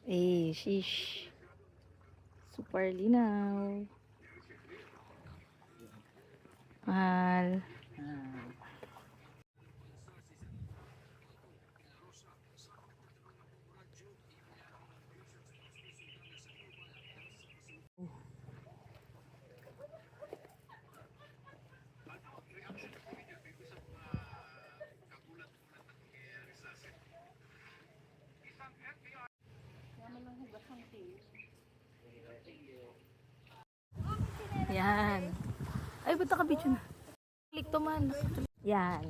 Eh, shish. Super linaw. Mahal. Yan. Ay, ba't naka-video na? Click to man. Yan.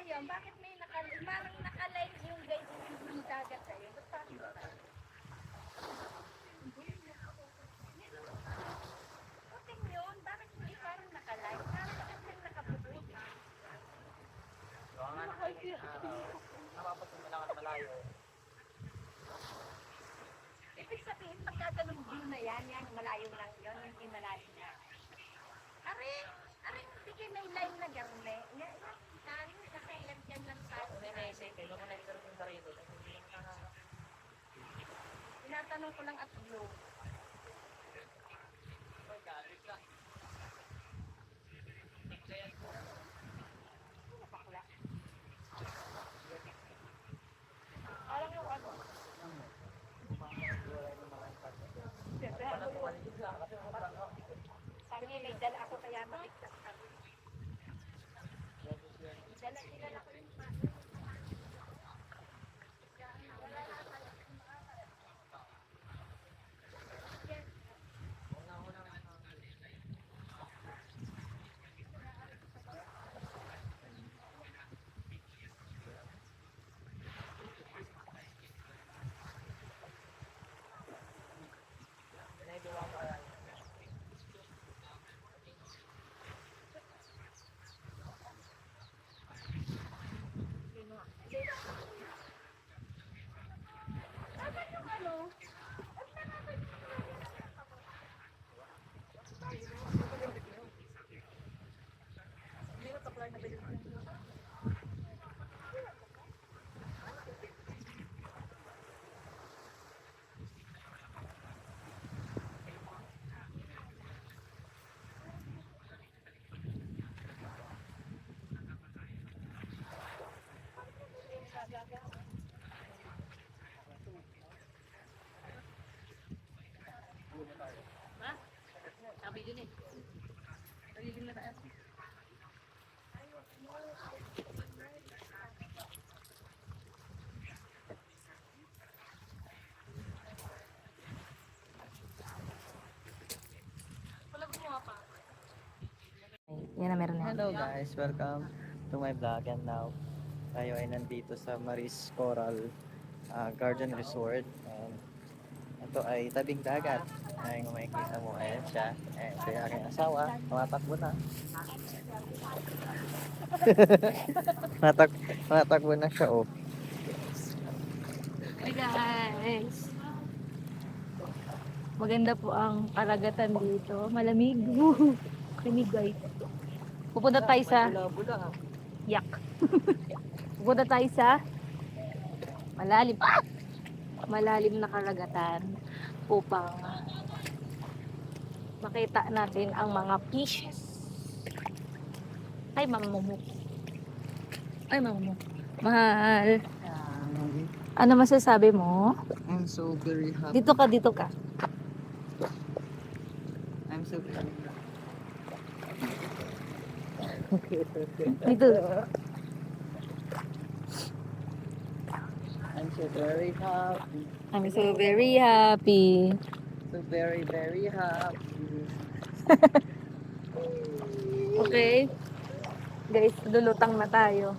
Ayun, bakit may parang naka-live yung guys yung dagat sa'yo? Ba't parang puting yun? Bakit hindi parang naka-live? Parang kasi nakaputi. Ibig sabihin, pagka ganun view na yan, yan, malayo lang yun, hindi malalim na. Are, hindi kayo may live na garne. Kari, nakailan dyan lang sa tinatanong ko lang at view. Alam yung ano? Sabi niya, may dala ako kaya matigtas kami. Dala ko yung sabi dun eh. Nagiging na tayo. Wala gumawa pa. Yan na meron na. Hello guys, welcome to my vlog and now tayo ay nandito sa Maris Coral Garden Resort and ito ay tabing dagat. Ay, kung makikita mo, ayan siya. Ayan, ito yung aking asawa. Tumatakbo na. Tumatakbo na siya, oh. Hey guys! Maganda po ang karagatan dito. Malamig. Woohoo! Lamig guys. Pupunta tayo sa... Yak. Pupunta tayo sa malalim. Malalim na karagatan upang makita natin ang mga fishes. Ay, mama mo. Ay, mama mo. Mahal. Ano masasabi mo? I'm so very happy. Dito ka, dito ka. I'm so very happy. Dito. I'm so very happy. I'm so very happy. So very, very happy. Okay. Guys, lulutang na tayo.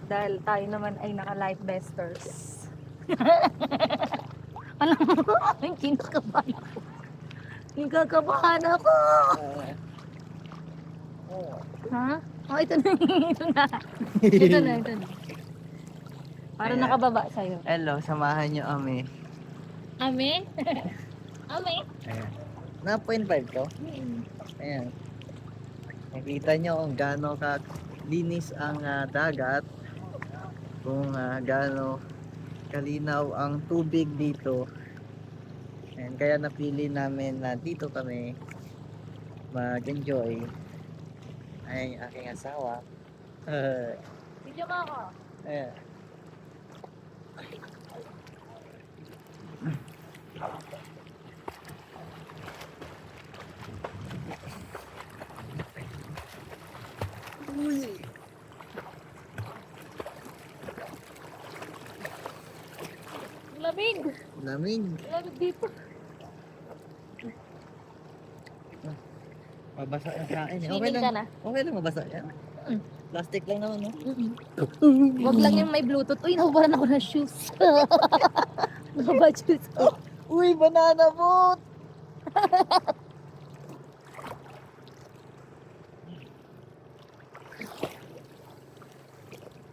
Dahil tayo naman ay naka-life vesters. Alam mo, ang kinakabahan ako. Kinakabahan ako. Oh. Ha? Oh, ito na. Ito na. Ito na, ito na. Para Ayan. nakababa sa'yo. Hello, samahan niyo kami. Ame? Ame? Ayan. Na 0.5 to? Ayan. Nakita niyo kung gaano linis ang dagat. Kung gaano kalinaw ang tubig dito. And kaya napili namin na dito kami mag-enjoy. Ay, aking asawa. Video ka ako. Ayan. Uy! Lamig. Lamig. Lamig dito. Mabasa na sa akin. Swimming ka na? Okay lang mabasa yan. Mm. Plastic lang naman, no? Wag lang yung may bluetooth. Uy, nahubaran ako ng shoes. Nahaba shoes. Uy, banana boat!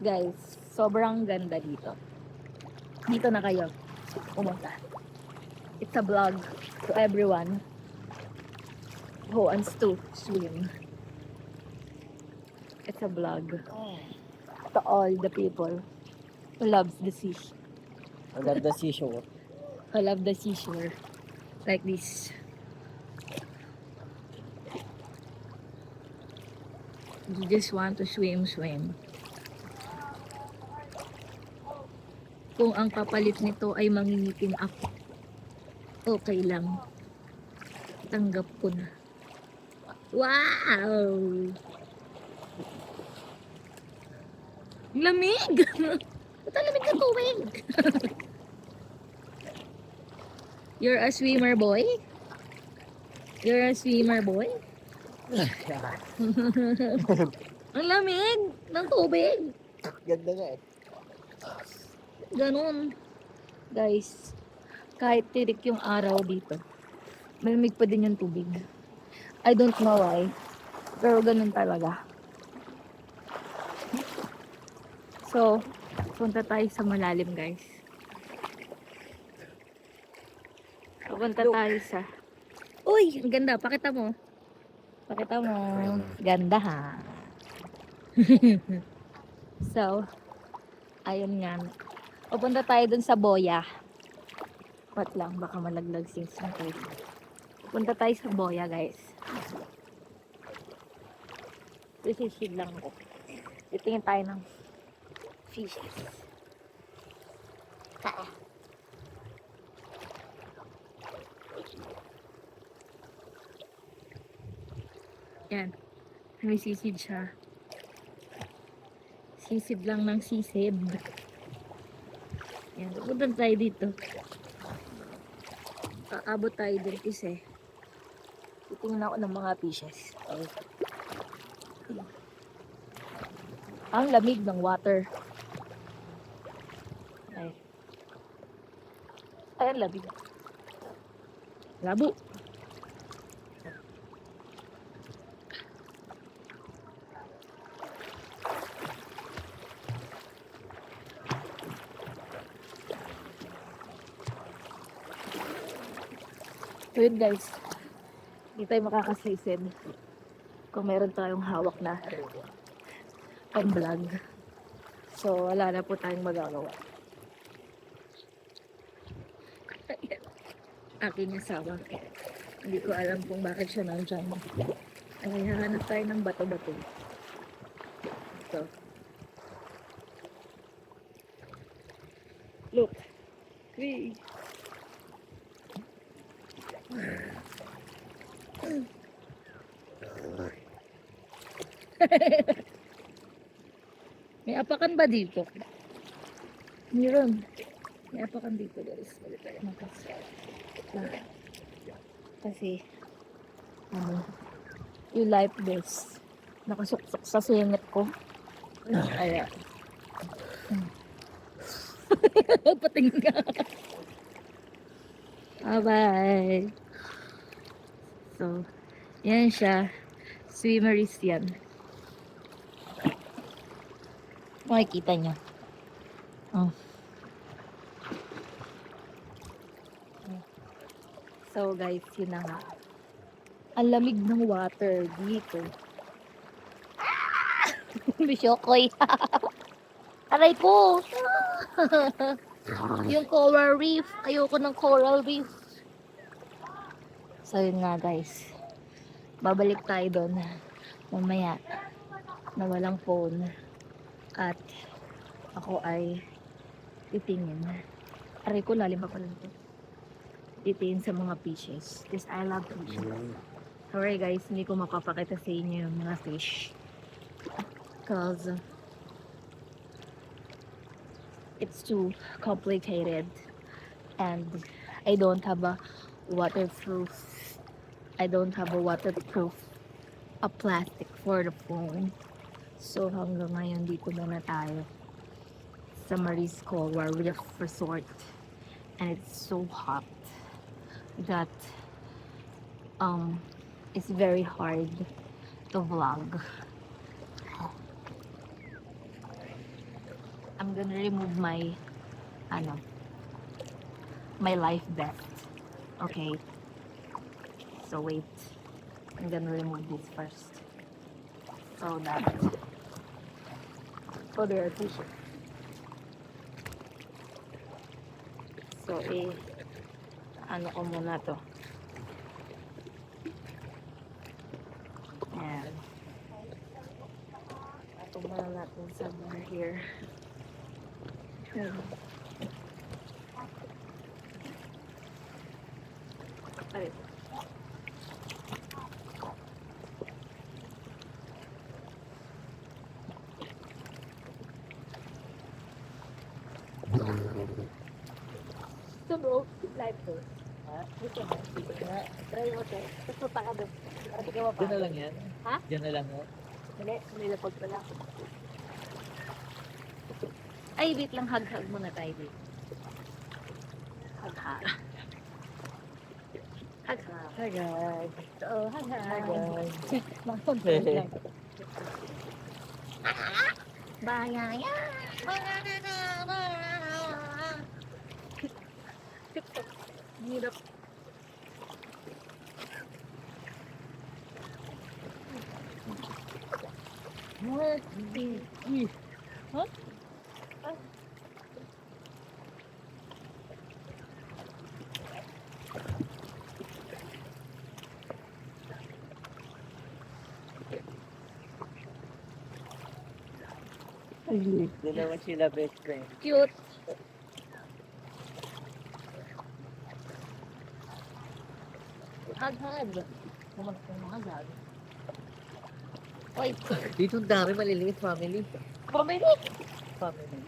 Guys, sobrang ganda dito. Dito na kayo pumunta. It's a vlog to everyone who wants to swim. It's a vlog to all the people who loves the sea. I love the seashore. Who love the seashore. Like this. You just want to swim. Kung ang kapalit nito ay mangingitim ako, okay lang. Tanggap ko na. Wow! Lamig! Ba't ang lamig ng tubig? You're a swimmer boy? You're a swimmer boy? Ang lamig ng tubig! Ganda nga eh. Ganun. Guys, kahit tirik yung araw dito, malamig pa din yung tubig. I don't know why, pero ganun talaga. So, punta tayo sa malalim, guys. Punta tayo sa... Uy! Ang ganda. Pakita mo. Pakita mo. Ganda, ha? So, ayun nga. Pupunta tayo dun sa Boya. What lang, baka malaglag since natin. Punta tayo sa Boya, guys. Sisig lang ako. Titingin tayo ng fishes. Yan. May sisid siya. Sisid lang ng sisid. Yan. Pupunta tayo dito. Aabot tayo din kasi titingnan ako ng mga fishes. Ang lamig ng water. Ay. Ay, ang lamig. Labo. So yun guys, hindi tayo makakasisid kung meron tayong hawak na pang-vlog. So wala na po tayong magagawa. Aking asawa. Hindi ko alam kung bakit siya nandyan. Ay, hahanap tayo ng bato-bato. Ito. Look. Hey. May apakan ba dito? Meron. May apakan dito guys. Balik tayo kasi yung life vest nakasuksok sa singit ko. Ayan. Patingin ka. Bye. So, yan siya. Swimmeries yan. Makikita nyo. Oh. So guys, yun na nga. Ang lamig ng water dito. Bisyokoy. Aray ko! Yung coral reef. Ayoko ng coral reef. So yun nga guys. Babalik tayo doon. Mamaya. Na walang phone. At ako ay titingin. Aray ko, lalim pa pala ito. Titingin sa mga fishes. Because I love fishes. Sorry guys, hindi ko mapapakita sa inyo yung mga fish. Because it's too complicated. And I don't have a waterproof. I don't have a waterproof a plastic for the phone. So hanggang ngayon dito muna tayo sa Maris Coral Reef Resort. And it's so hot that it's very hard to vlog. I'm gonna remove my my life vest. Okay. So wait. I'm gonna remove this first. So that there are fishes. So ano ko muna to. Ayan. Ito muna natin somewhere here. Ay. Ito bro, live to. Ha? Dito na. Dito na. Try mo to. Tapos punta ka doon. Para di ka mapagod. Diyan na lang yan? Ha? Diyan na lang yan? Hindi, nilapag pala. Ay, wait lang. Hug-hug muna tayo dito. Hug-hug. Hug-hug. Hi guys! Oo, hug-hug. Hi guys! Mag-hug lang. Bayaya! Hirap. What? Huh? Dalawa sila best friend. Cute. Hag-hag. Pumunta ng mga hag. Oy, Dito ang dami maliliit family. pumili. Family.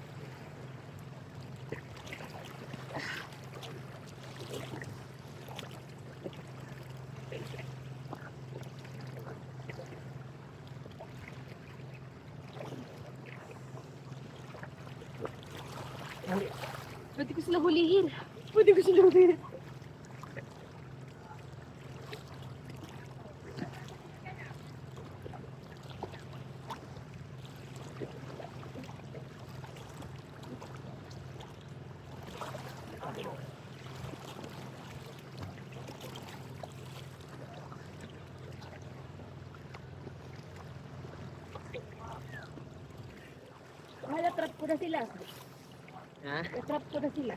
Pwede ko sila hulihin. Pwede ko sila hulihin. ko na sila. Ha? Natrap ko na sila.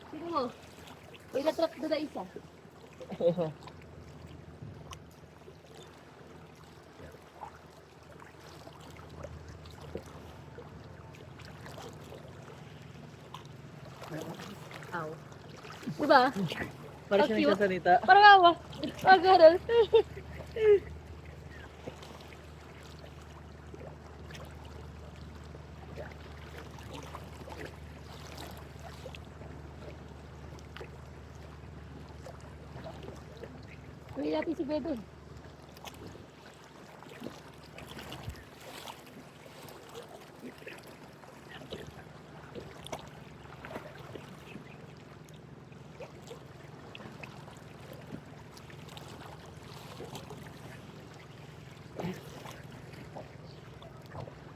Sino mo? Uy, natrap ko na isa. Ow. Diba? Para Ang siya cute. nagsasalita. Parang awa. Parang ganun. Uwi natin si Bebe.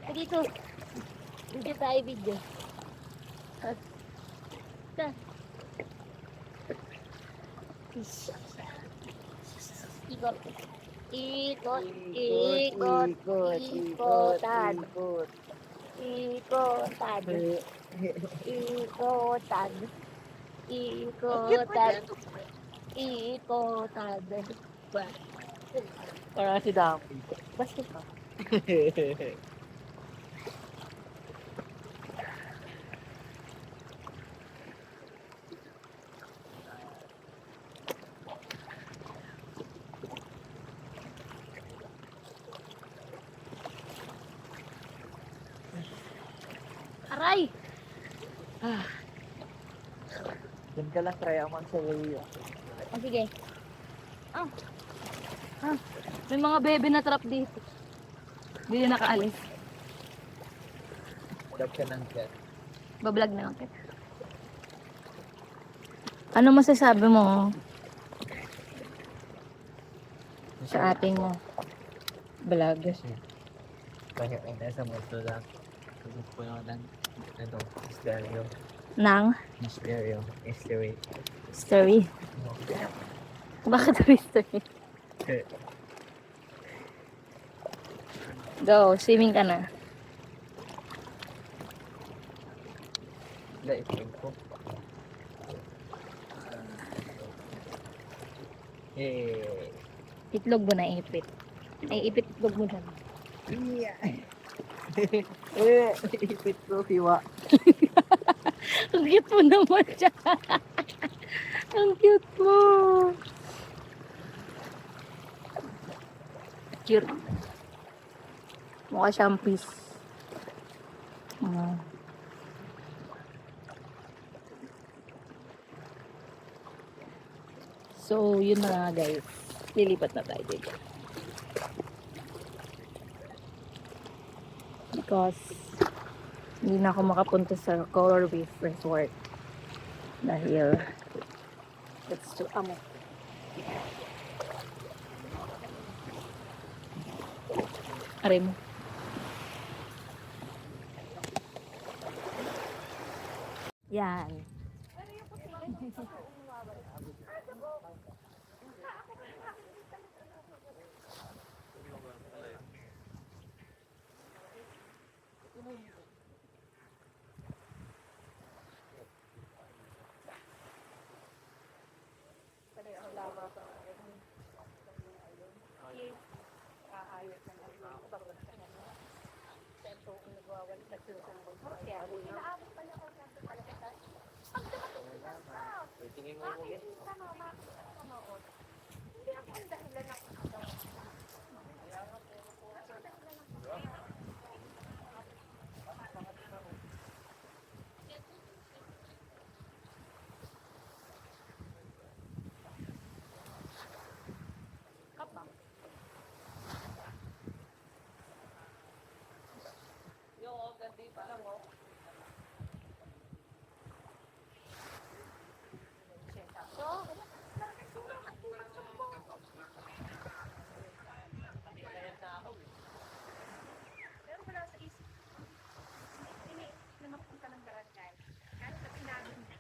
Dito. Dito tayo video. Ta. Ikot. Ikot. Ikot. Ikotan. Ikotan. Ikotan. Ikotan. Ikotan. Para si Dami. Basket pa. Aray! Diyan ka lang try amang sa iyo. Oh, sige. Ah. Ah. May mga bebe na trap dito. Hindi na nakaalis. Dag ka ng cat. Bablog na lang kita. Ano masasabi mo sa ating vlog? Kaya ay nasa moto lang. Sagot po naman ng ano, stereo. Nang Stereo. Stereo. story? Bakit story? Go, swimming ka na. Laipin ko. Eh. Itlog mo na ipit. Ay, ipit itlog mo na. Ipit ko, hiwa. Ang cute mo naman siya. Ang cute mo. Cute. Mukha siyang fish. So, yun na nga guys. Lilipat na tayo dito. Because hindi na ako makapunta sa Coral Reef Resort. Dahil it's too amo. Aray mo. Yan. Tingin mo mo yan. Pero wala sa isip. Hindi na mapunta ng barangay. Kahit sa pinagin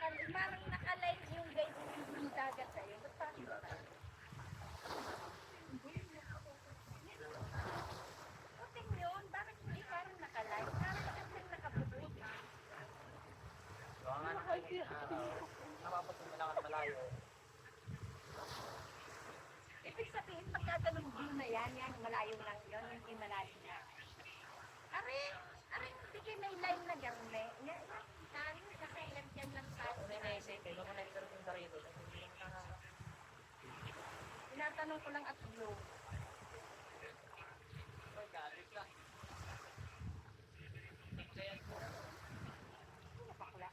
parang nakaline yung guide yung dagat sa'yo. Ba't parang ba? Puting yun, bakit hindi parang nakaline? Parang kasing nakabubot. Baka nga napapasin mo lang at malayo. Ibig sabihin, pagkaganong blue na yan, yan, malayo lang yun, hindi malalim na. Aring, hindi kayo may line na garne. Yan, tari, nakailan dyan lang sa Kasi naisip, eh, kung nag-surfing ka rito, hindi mo na tinatanong ko lang at blue. Ay, galit ka. Ano bakla?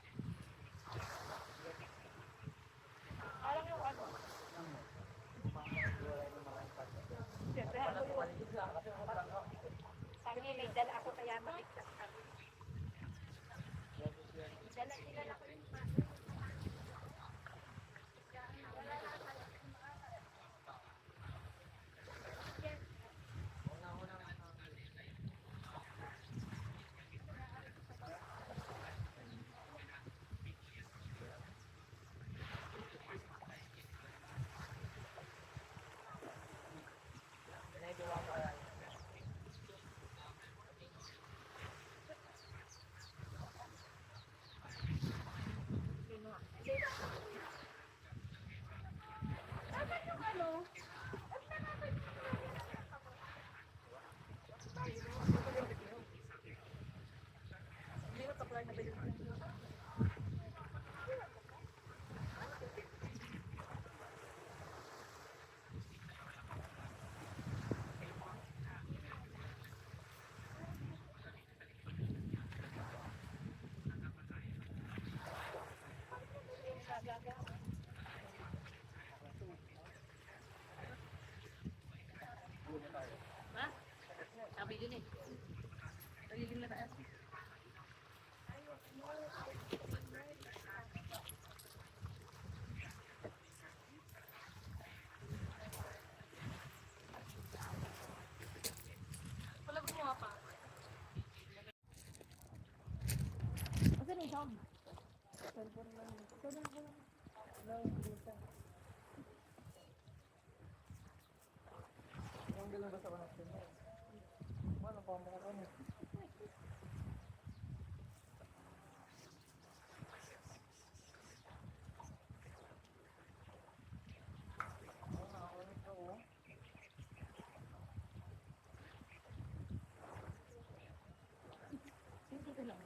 Parang yung ano. Siyempre, ako yung tangi, may dala ako kaya matigtas kami. Dala ko yung dapat yung ano, Sabi yun eh. Nagiging na tayo. Wala gumawa pa. Asan yung sound? Cellphone lang. Cellphone lang. Yung galang ba sa connection mo? Ano pa mo ka ano? Dito lang.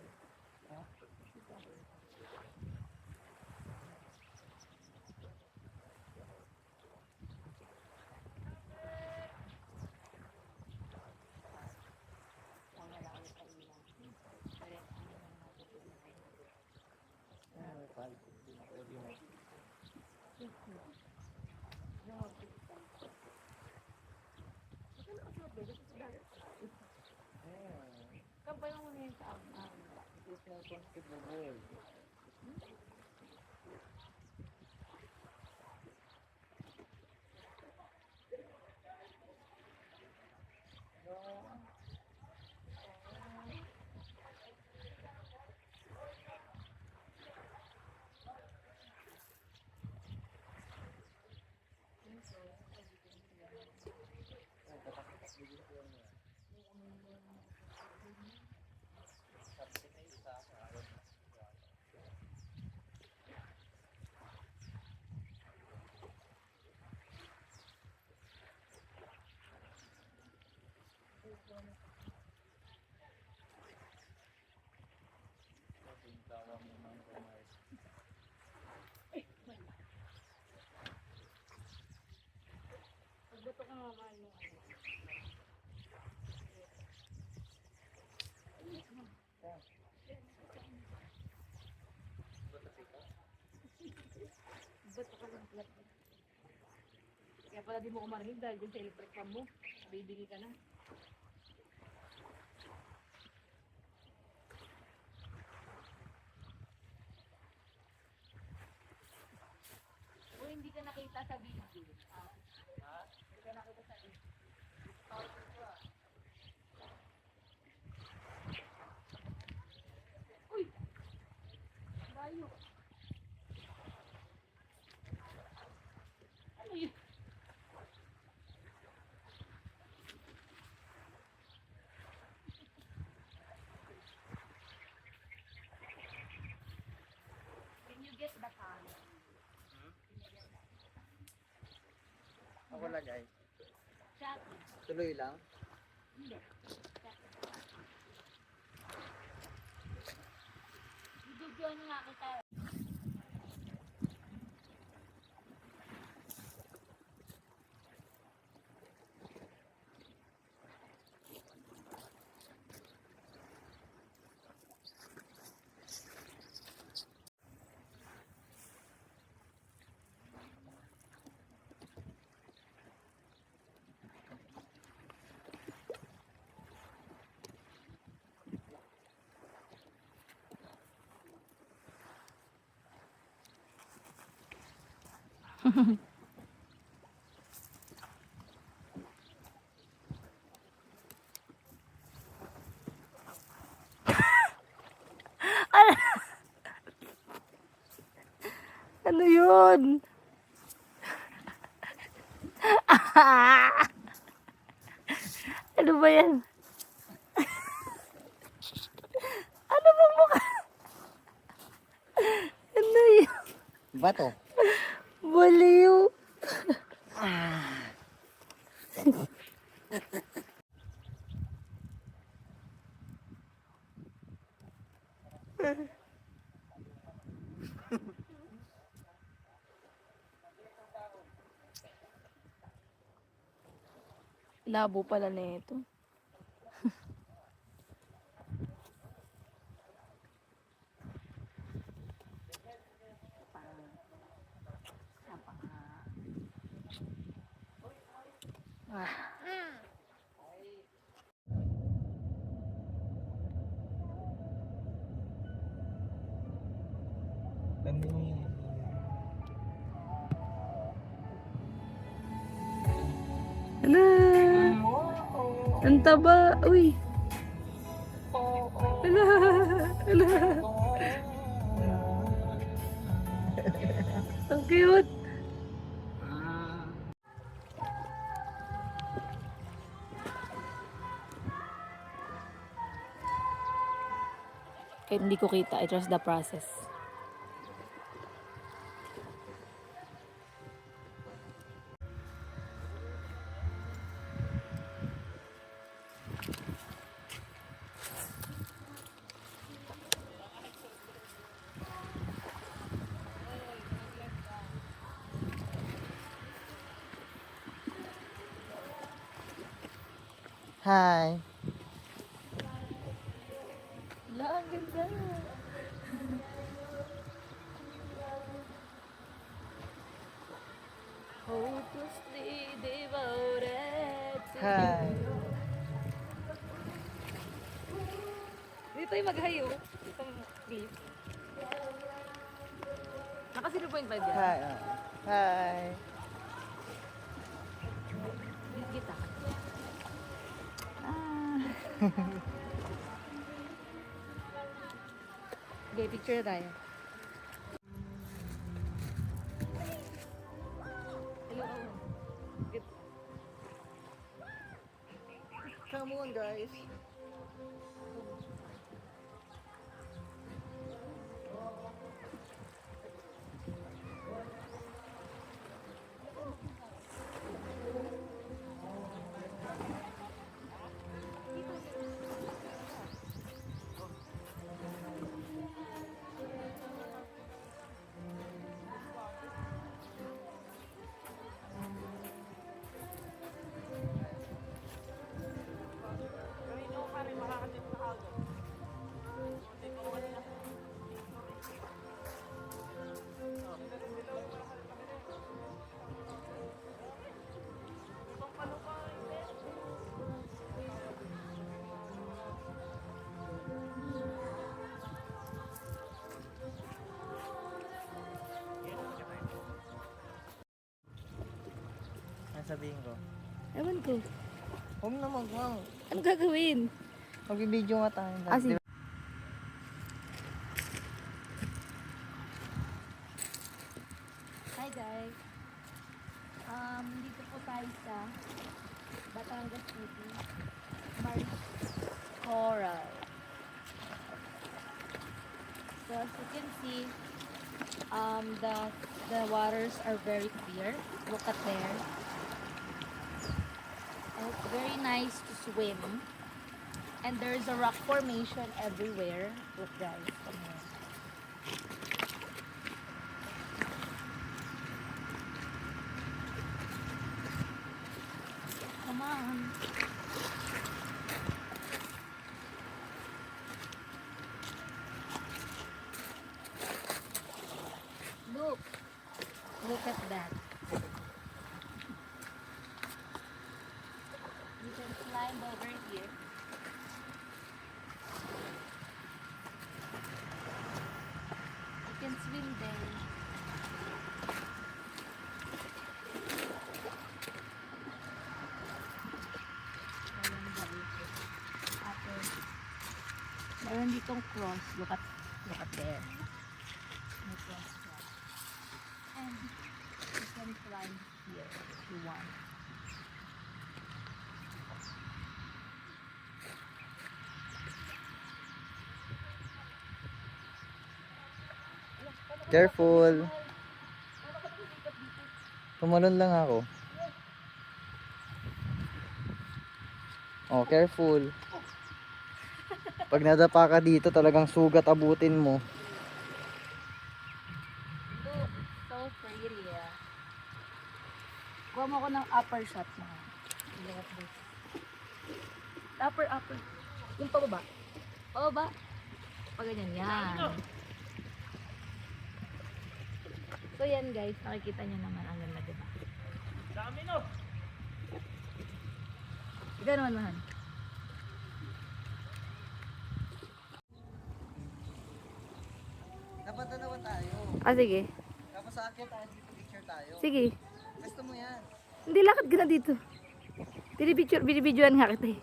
Kampay mo muna yun sa ang. It's not comfortable boy. Pagbato ka naman mo. Bato ka ng plat. Kaya pala di mo kumarinig dahil dyan sa electric fan mo. Bibili ka na. O hindi ka nakita sa video. Hindi ka nakita sa video. Uy! Layo. Ako lagay. Shopee. Tuloy lang. Hindi. Bibigyan nga kita. Ano yun? Ano ba yan? Ano bang mukha? Ano yun? Bato. Baliw. Labo pala na ito. Ah. Ano? Ang taba. Uy. Ano? Ano? Ang cute. Kahit hindi ko kita, I trust the process. Hi. Wala, ang ganda. Hopelessly devoted to Hi. Dito tayo maghayo. Itong clip. Naka 0.5 yan. Hi. Hi. Kita. Ah. Okay, picture na tayo. Hello. Good. Come on, guys. Ano sabihin ko? Ewan ko. Huwag na magwang. Ano gagawin? Magbibideo nga tayo. Ah, sige. Hi guys. Dito po tayo sa Batangas City. Coral. So as you can see, the waters are very clear. Look at there. It's very nice to swim. And there's a rock formation everywhere. Look guys, come here. Come on. Look. Look at that. You can climb over here. You can swim there. Ayan guys. Tapos, meron ditong cross. Look at there. May cross siya. And you can climb here if you want. Careful. Tumalon lang ako. Oh, careful. Pag nadapa ka dito, talagang sugat abutin mo. Look, so pretty. Kuha mo ko ng upper shot mo. Look at this. Upper. Yung pababa. Pababa. Pag ganyan, yan. So yan guys, nakikita nyo naman ang ganda, diba? Dami no! Ikaw naman, Mahan. Dapat dalawa tayo. Ah, sige. Tapos sa akin tayo, picture tayo. Sige. Gusto mo yan? Hindi, lakad ka na dito. Binibidyoan nga kita eh.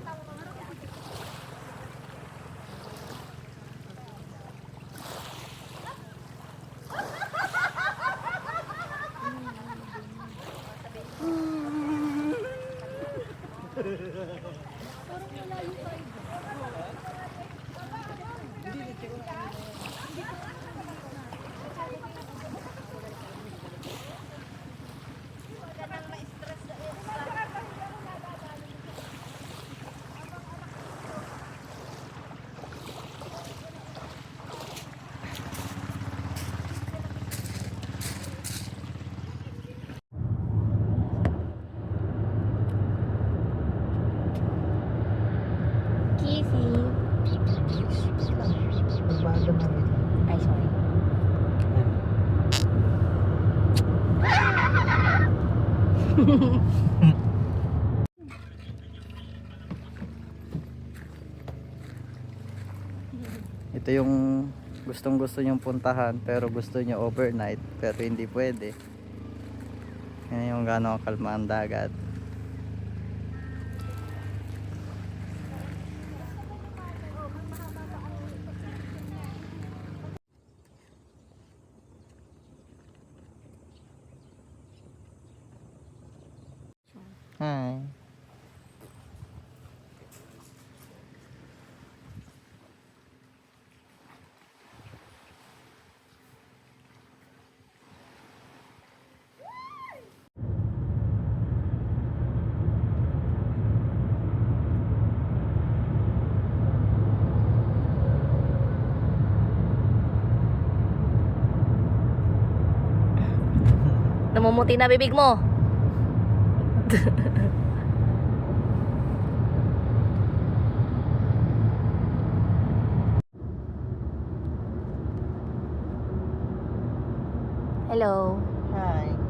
Magbago na rin. Ay, sorry. Ito yung gustong gusto nyong puntahan pero gusto nyo overnight pero hindi pwede. Yan yung gano'ng kalma ang dagat. Hi. namumuti na bibig mo. Hello. Hi.